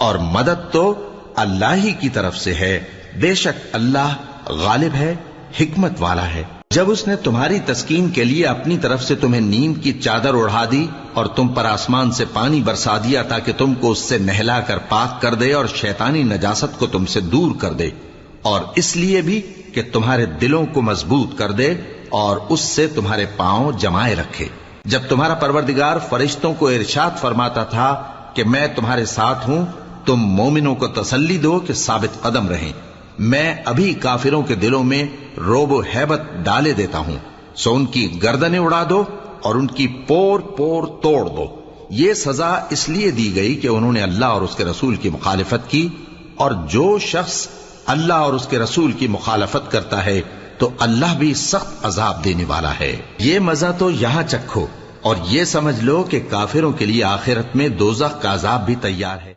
और मदद तो अल्लाह ही की तरफ से है। बेशक अल्लाह गालिब है, हिकमत वाला है। जब उसने तुम्हारी तस्कीन के लिए अपनी तरफ से तुम्हें नींद की चादर ओढ़ा दी और तुम पर आसमान से पानी बरसा दिया ताकि तुमको उससे नहलाकर पाक कर दे और शैतानी नजासत को तुमसे दूर कर दे, और इसलिए भी कि तुम्हारे दिलों को मजबूत कर दे और उससे तुम्हारे पांव जमाए रखे। जब तुम्हारा परवरदिगार फरिश्तों को इरशाद फरमाता था कि मैं तुम्हारे साथ हूं, तुम मोमिनों को तसल्ली दो कि साबित कदम रहें। मैं अभी काफिरों के दिलों में रोबो हैबत डाले देता हूं, सो उनकी गर्दनें उड़ा दो और उनकी पोर पोर तोड़ दो। ये सजा इसलिए दी गई कि उन्होंने अल्लाह और उसके रसूल की मुखालिफत की, और जो शख्स अल्लाह और उसके रसूल की मुखालफत करता है तो अल्लाह भी सख्त अजाब देने वाला है। ये मजा तो यहां चखो और ये समझ लो कि काफिरों के लिए आखिरत में दोज़ख का अजाब भी तैयार है।